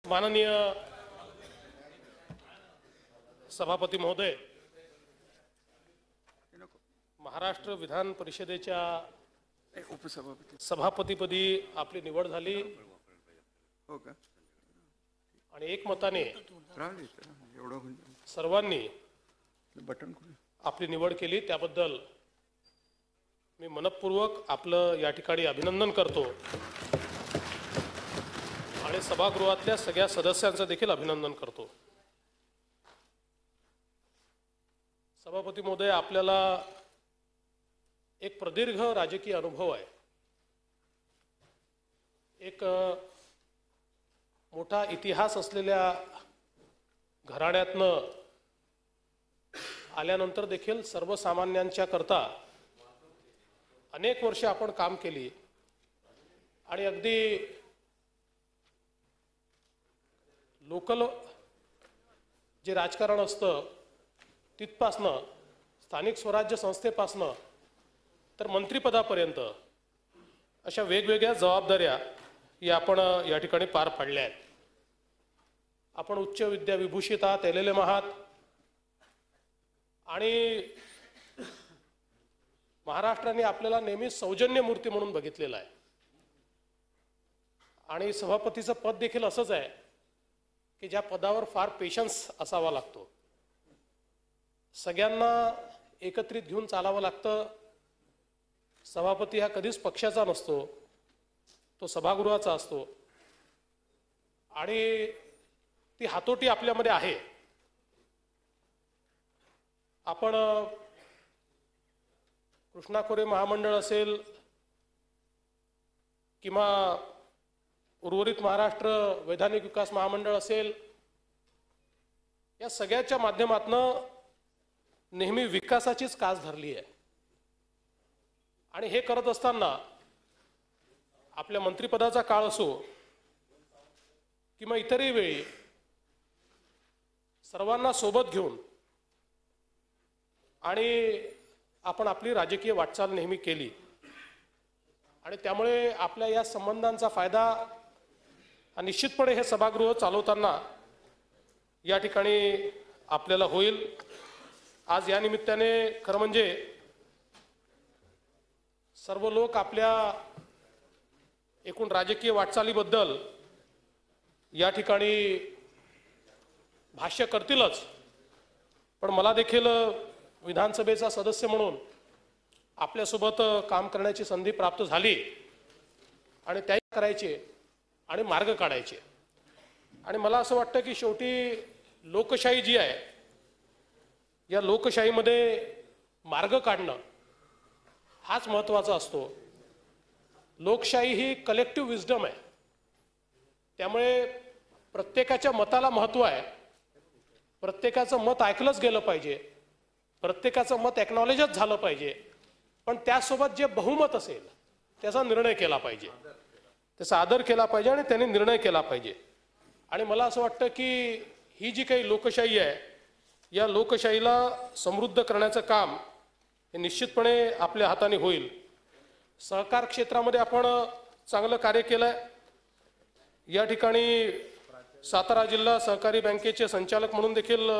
माननीय सभापती महोदय, महाराष्ट्र विधान परिषदेच्या सभापतीपदी आपली निवड झाली आणि एकमताने सर्वांनी आपली निवड केली। त्याबद्दल मी मनपूर्वक आपलं या ठिकाणी अभिनंदन करतो आणि सभागृहातल्या सगळ्या सदस्यांचं देखील अभिनंदन करतो। सभापती महोदय, आपल्याला एक प्रदीर्घ राजकीय अनुभव आहे। एक मोठा इतिहास असलेल्या घराण्यातनं आल्यानंतर देखील सर्वसामान्यांच्या करता अनेक वर्ष आपण काम केली आणि अगदी लोकल जे राजकारण असतं तिथपासनं स्थानिक स्वराज्य संस्थेपासनं तर मंत्रिपदापर्यंत अशा वेगवेगळ्या जबाबदाऱ्या या आपण या ठिकाणी पार पाडल्या आहेत। आपण उच्च विद्या विभूषित आहात, LLM आहात आणि महाराष्ट्राने आपल्याला नेहमी सौजन्य मूर्ती म्हणून बघितलेलं आहे आणि सभापतीचं पद देखील असंच आहे की ज्या पदावर फार पेशन्स असावा लागतो, सगळ्यांना एकत्रित घेऊन चालावं लागतं। सभापती हा कधीच पक्षाचा नसतो, तो सभागृहाचा असतो आणि ती हातोटी आपल्यामध्ये आहे। आपण कृष्णा खोरे महामंडळ असेल किंवा उर्वरित महाराष्ट्र वैधानिक विकास महामंडळ असेल, या सगळ्याच्या माध्यमातून नेहमी विकासाचीच कास धरली आहे आणि हे करत असताना आपल्या मंत्रिपदाचा काळ असो किंवा इतरही वेळी सर्वांना सोबत घेऊन आणि आपण आपली राजकीय वाटचाल नेहमी केली आणि त्यामुळे आपल्या या संबंधांचा फायदा हा निश्चितपणे हे सभागृह चालवताना या ठिकाणी आपल्याला होईल। आज या निमित्ताने खरं म्हणजे सर्व लोक आपल्या एकूण राजकीय वाटचालीबद्दल या ठिकाणी भाष्य करतीलच, पण मला देखील विधानसभेचा सदस्य म्हणून आपल्यासोबत काम करण्याची संधी प्राप्त झाली आणि त्याही करायचे आणि मार्ग काढायचे। आणि मला असं वाटतं की शेवटी लोकशाही जी आहे, या लोकशाहीमध्ये मार्ग काढणं हाच महत्त्वाचा असतो। लोकशाही ही कलेक्टिव्ह विजडम आहे, त्यामुळे प्रत्येकाच्या मताला महत्त्व आहे, प्रत्येकाचं मत ऐकलंच गेलं पाहिजे, प्रत्येकाचं मत एक्नॉलेजच झालं पाहिजे, पण त्यासोबत जे बहुमत असेल त्याचा निर्णय केला पाहिजे, त्याचा आदर केला पाहिजे आणि त्याने निर्णय केला पाहिजे। आणि मला असं वाटतं की ही जी काही लोकशाही आहे, या लोकशाहीला समृद्ध करण्याचं काम हे निश्चितपणे आपल्या हाताने होईल। सहकार क्षेत्रामध्ये आपण चांगलं कार्य केलंय। या ठिकाणी सातारा जिल्हा सहकारी बँकेचे संचालक म्हणून देखील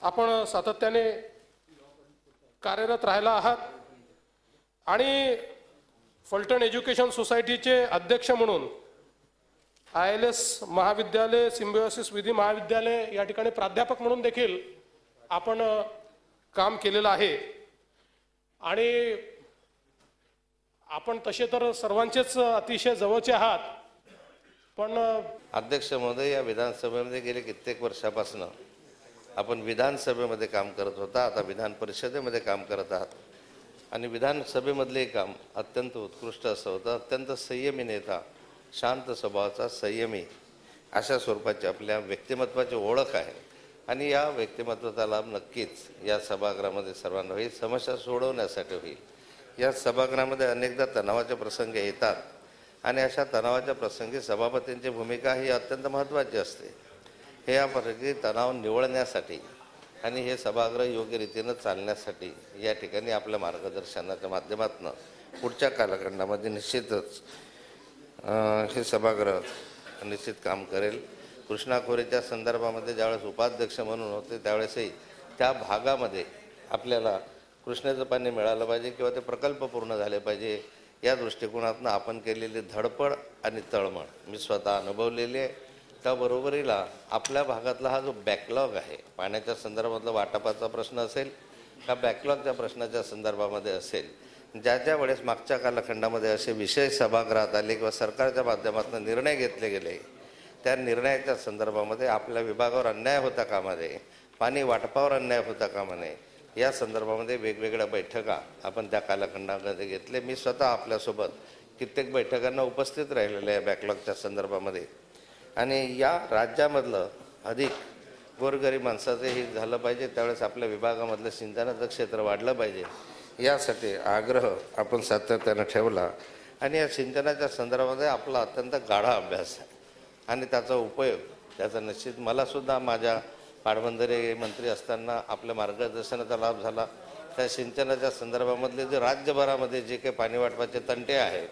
आपण सातत्याने कार्यरत राहिला आहात आणि फलटण एज्युकेशन सोसायटीचे अध्यक्ष म्हणून ILS महाविद्यालय, सिम्बायोसिस विधी महाविद्यालय या ठिकाणी प्राध्यापक म्हणून देखील आपण काम केलेलं आहे आणि आपण तसे तर सर्वांचेच अतिशय जवळचे आहात, पण अध्यक्ष महोदय, या विधानसभेमध्ये गेले कित्येक वर्षापासून आपण विधानसभेमध्ये काम करत होता, आता विधान परिषदेमध्ये काम करत आहात आणि विधानसभेमधले काम अत्यंत उत्कृष्ट असं होतं। अत्यंत संयमी नेता, शांत स्वभावाचा, संयमी अशा स्वरूपाची आपल्या व्यक्तिमत्वाची ओळख आहे आणि या व्यक्तिमत्वाचा लाभ नक्कीच या सभागृहामध्ये सर्वांना होईल, समस्या सोडवण्यासाठी होईल। या सभागृहामध्ये अनेकदा तणावाचे प्रसंग येतात आणि अशा तणावाच्या प्रसंगी सभापतींची भूमिका ही अत्यंत महत्त्वाची असते। हे या प्रसंगी तणाव निवळण्यासाठी आणि हे सभागृह योग्य रीतीनं चालण्यासाठी या ठिकाणी आपल्या मार्गदर्शनाच्या माध्यमातून पुढच्या कालखंडामध्ये निश्चितच हे सभागृह निश्चित काम करेल। कृष्णा खोरेच्या संदर्भामध्ये ज्यावेळेस उपाध्यक्ष म्हणून होते त्यावेळेसही त्या भागामध्ये आपल्याला कृष्णेचं पाणी मिळालं पाहिजे किंवा ते प्रकल्प पूर्ण झाले पाहिजे या दृष्टिकोनातून आपण केलेली धडपड आणि तळमळ मी स्वतः अनुभवलेली आहे. त्याबरोबरीला आपल्या भागातला हा जो बॅकलॉग आहे पाण्याच्या संदर्भातला वाटपाचा प्रश्न असेल का बॅकलॉगच्या प्रश्नाच्या संदर्भामध्ये असेल, ज्या वेळेस मागच्या कालखंडामध्ये असे विषय सभागृहात आले किंवा सरकारच्या माध्यमातून निर्णय घेतले गेले त्या निर्णयाच्या संदर्भामध्ये आपल्या विभागावर अन्याय होता कामा नये, पाणी वाटपावर अन्याय होता कामा नये या संदर्भामध्ये वेगवेगळ्या बैठका आपण त्या कालखंडामध्ये घेतले. मी स्वतः आपल्यासोबत कित्येक बैठकांना उपस्थित राहिलेले आहे बॅकलॉगच्या संदर्भामध्ये. आणि या राज्यामधलं अधिक गोरगरीब माणसाचं हे झालं पाहिजे त्यावेळेस आपल्या विभागामधलं सिंचनाचं क्षेत्र वाढलं पाहिजे यासाठी आग्रह आपण सातत्यानं ठेवला. आणि या सिंचनाच्या संदर्भामध्ये आपला अत्यंत गाढा अभ्यास आहे आणि त्याचा उपयोग त्याचा निश्चित मलासुद्धा माझ्या पाटबंधारे मंत्री असताना आपल्या मार्गदर्शनाचा लाभ झाला. त्या सिंचनाच्या संदर्भामधले जे राज्यभरामध्ये जे काही पाणी वाटपाचे तंटे आहेत,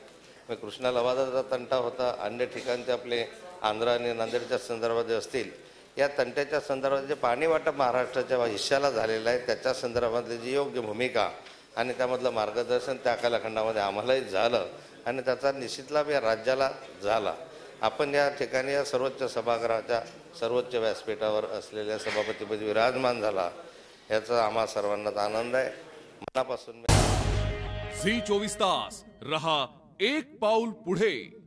मग कृष्णा लवादाचा तंटा होता, अन्य ठिकाणचे आपले आंध्र आणि नांदेडच्या संदर्भात असतील, या तंट्याच्या संदर्भात जे पाणी वाटप महाराष्ट्राच्या हिश्श्याला झालेलं आहे त्याच्या संदर्भातली जी योग्य भूमिका आणि त्यामधलं मार्गदर्शन त्या कालखंडामध्ये आम्हालाही झालं आणि त्याचा निश्चित लाभ या राज्याला झाला. आपण या ठिकाणी या सर्वोच्च सभागृहाच्या सर्वोच्च व्यासपीठावर असलेल्या सभापतीपदी विराजमान झाला याचा आम्हा सर्वांनाच आनंद आहे. मनापासून झी 24 तास रहा एक पाऊल पुढे.